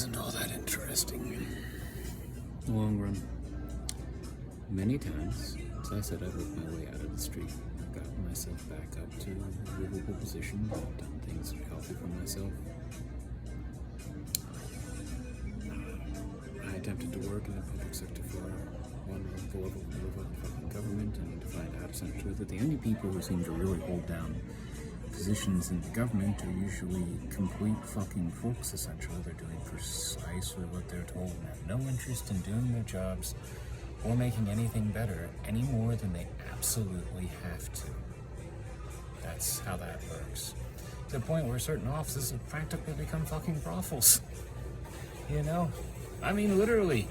isn't all that interesting. In the long run, many times, as I said, I've worked my way out of the street. I've gotten myself back up to a livable position. I've done things that are healthy for myself. I attempted to work in the public sector for one level of fucking government, and to find out essentially that the only people who seem to really hold down positions in the government are usually complete fucking folks, essentially. They're doing precisely what they're told and have no interest in doing their jobs or making anything better any more than they absolutely have to. That's how that works. To the point where certain offices have practically become fucking brothels. You know? I mean, literally.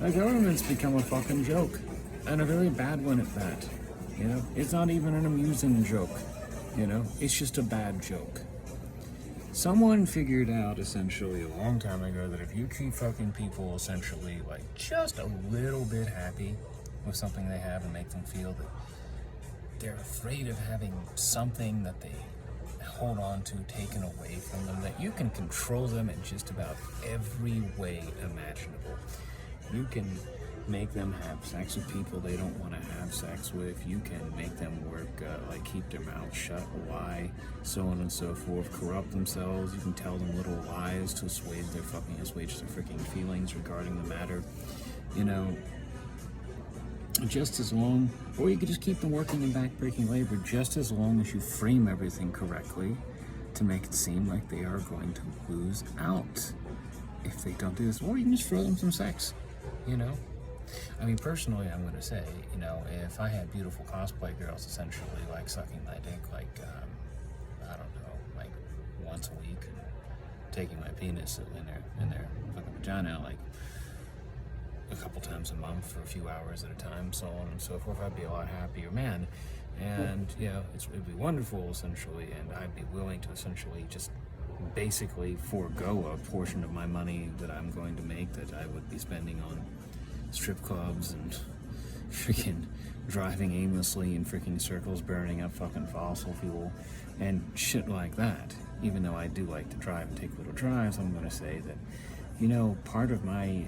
The government's become a fucking joke. And a very bad one at that. You know? It's not even an amusing joke. You know? It's just a bad joke. Someone figured out, essentially, a long time ago that if you keep fucking people, essentially, like, just a little bit happy with something they have and make them feel that they're afraid of having something that they hold on to taken away from them, that you can control them in just about every way imaginable. You can make them have sex with people they don't want to have sex with. You can make them work, like keep their mouth shut, lie, so on and so forth, corrupt themselves. You can tell them little lies to assuage their freaking feelings regarding the matter. You know, just as long, or you could just keep them working in backbreaking labor just as long as you frame everything correctly to make it seem like they are going to lose out if they don't do this. Or you can just throw them some sex, you know? I mean, personally, I'm going to say, you know, if I had beautiful cosplay girls essentially like sucking my dick, like, I don't know, like once a week, and taking my penis in their fucking vagina, like a couple times a month for a few hours at a time, so on and so forth, I'd be a lot happier man. And, you know, it'd be wonderful, essentially, and I'd be willing to essentially just basically forego a portion of my money that I'm going to make that I would be spending on strip clubs and freaking driving aimlessly in freaking circles, burning up fucking fossil fuel and shit like that. Even though I do like to drive and take little drives, I'm going to say that, you know, part of my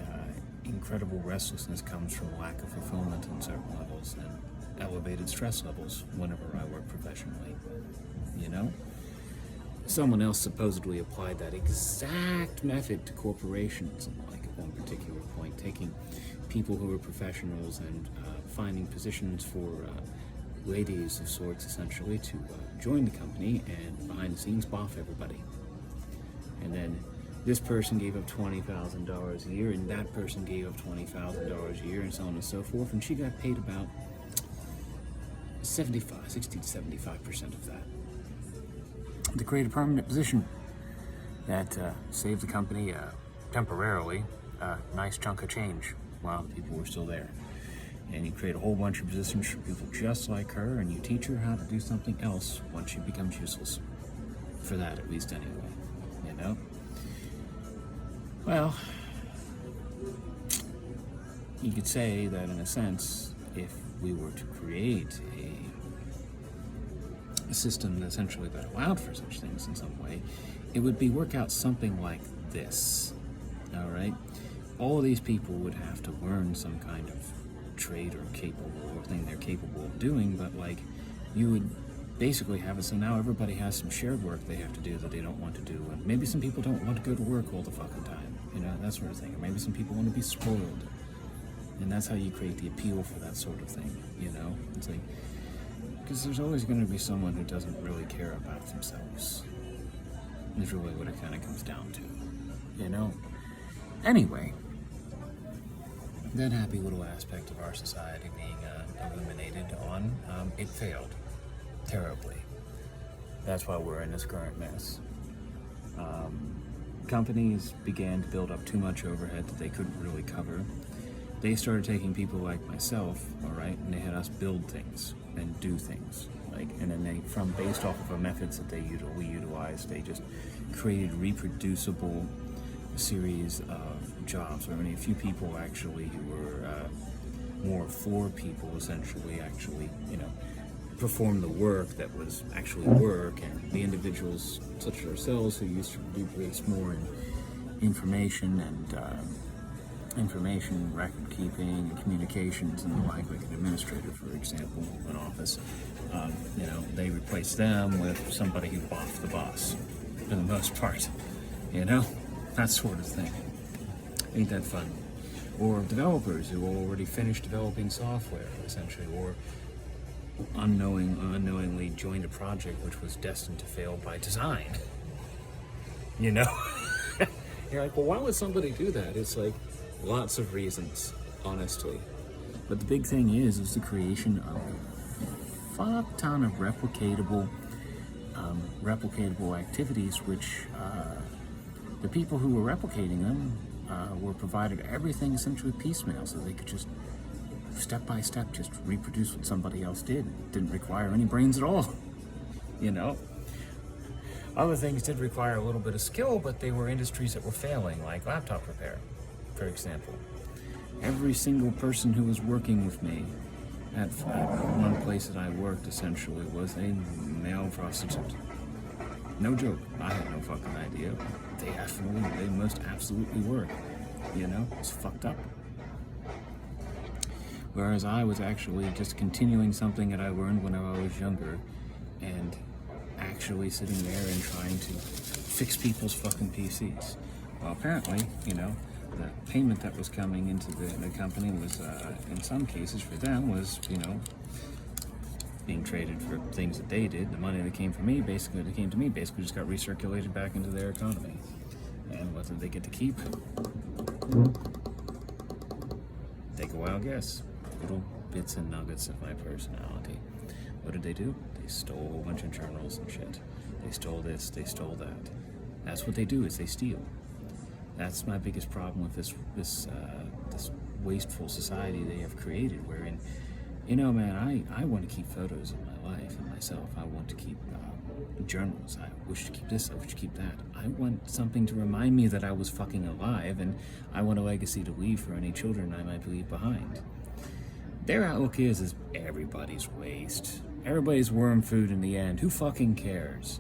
incredible restlessness comes from lack of fulfillment on certain levels and elevated stress levels whenever I work professionally, you know? Someone else supposedly applied that exact method to corporations, and like at one particular point, taking people who are professionals and finding positions for ladies of sorts, essentially, to join the company and behind the scenes boff everybody. And then this person gave up $20,000 a year, and that person gave up $20,000 a year, and so on and so forth, and she got paid about 60 to 75% of that to create a permanent position that saved the company temporarily a nice chunk of change while the people were still there. And you create a whole bunch of positions for people just like her, and you teach her how to do something else once she becomes useless. For that, at least, anyway. You know? Well, you could say that in a sense, if we were to create a system that essentially that allowed for such things in some way, it would work out something like this. All right? All of these people would have to learn some kind of trade or thing they're capable of doing, but like you would basically have it so now everybody has some shared work they have to do that they don't want to do, and maybe some people don't want to go to work all the fucking time, you know, that sort of thing. Or maybe some people want to be spoiled, and that's how you create the appeal for that sort of thing, you know? It's like, because there's always going to be someone who doesn't really care about themselves. That's really what it kind of comes down to, you know? Anyway, that happy little aspect of our society being illuminated on, it failed terribly. That's why we're in this current mess. Companies began to build up too much overhead that they couldn't really cover. They started taking people like myself, all right, and they had us build things and do things, like, and then they, from based off of the methods that we utilized, they just created reproducible series of jobs. Or only a few people actually who were more for people essentially actually, you know, perform the work that was actually work, and the individuals such as ourselves who used to waste more in information and information record keeping and communications and the like, like an administrator, for example, an office, they replace them with somebody who boffed the boss for the most part, that sort of thing. Ain't that fun? Or developers who already finished developing software, essentially, or unknowingly joined a project which was destined to fail by design. You're like, well, why would somebody do that? It's like lots of reasons, honestly. But the big thing is the creation of a fuck ton of replicatable activities, which the people who were replicating them were provided everything essentially piecemeal, so they could just step by step just reproduce what somebody else did. It didn't require any brains at all. Other things did require a little bit of skill, but they were industries that were failing, like laptop repair, for example. Every single person who was working with me at one place that I worked essentially was a male prostitute. No joke. I had no fucking idea. They most absolutely were. It's fucked up. Whereas I was actually just continuing something that I learned when I was younger, and actually sitting there and trying to fix people's fucking PCs. Well, apparently, the payment that was coming into the company was, in some cases for them, was, being traded for things that they did. The money that came to me basically just got recirculated back into their economy. And what did they get to keep? Take a wild guess. Little bits and nuggets of my personality. What did they do? They stole a whole bunch of journals and shit. They stole this, they stole that. That's what they do, is they steal. That's my biggest problem with this wasteful society they have created, wherein, man, I want to keep photos of my life and myself. I want to keep journals. I wish to keep this, I wish to keep that. I want something to remind me that I was fucking alive, and I want a legacy to leave for any children I might leave behind. Their outlook is everybody's waste. Everybody's worm food in the end. Who fucking cares?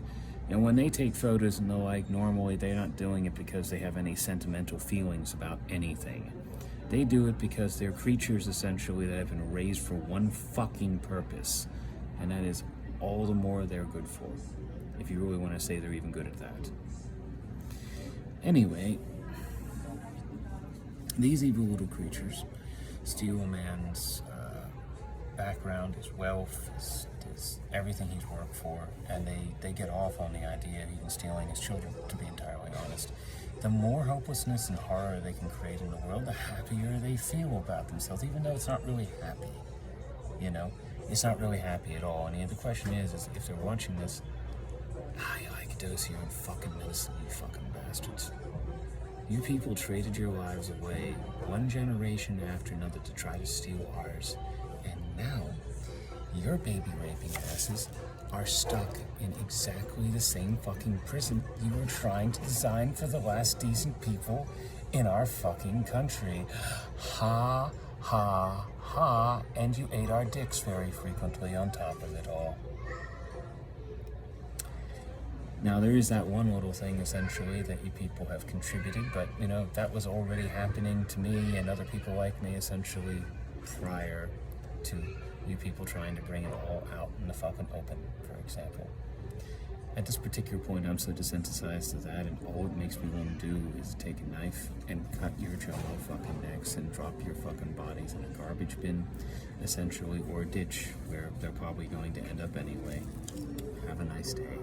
And when they take photos and the like, normally they're not doing it because they have any sentimental feelings about anything. They do it because they're creatures, essentially, that have been raised for one fucking purpose. And that is all the more they're good for. If you really want to say they're even good at that. Anyway, these evil little creatures steal a man's background, his wealth, his everything he's worked for, and they get off on the idea of even stealing his children, to be entirely honest. The more hopelessness and horror they can create in the world, the happier they feel about themselves, even though it's not really happy. It's not really happy at all. And the question is if they're watching this, you like a dose here in fucking medicine, you fucking bastards. You people traded your lives away one generation after another to try to steal ours. And now, your baby raping asses are stuck in exactly the same fucking prison you were trying to design for the last decent people in our fucking country. Ha, ha, ha, and you ate our dicks very frequently on top of it all. Now, there is that one little thing, essentially, that you people have contributed, but, that was already happening to me and other people like me, essentially, prior to you people trying to bring it all out in the fucking open, for example. At this particular point, I'm so desensitized to that, and all it makes me want to do is take a knife and cut your jello fucking necks and drop your fucking bodies in a garbage bin, essentially, or a ditch, where they're probably going to end up anyway. Have a nice day.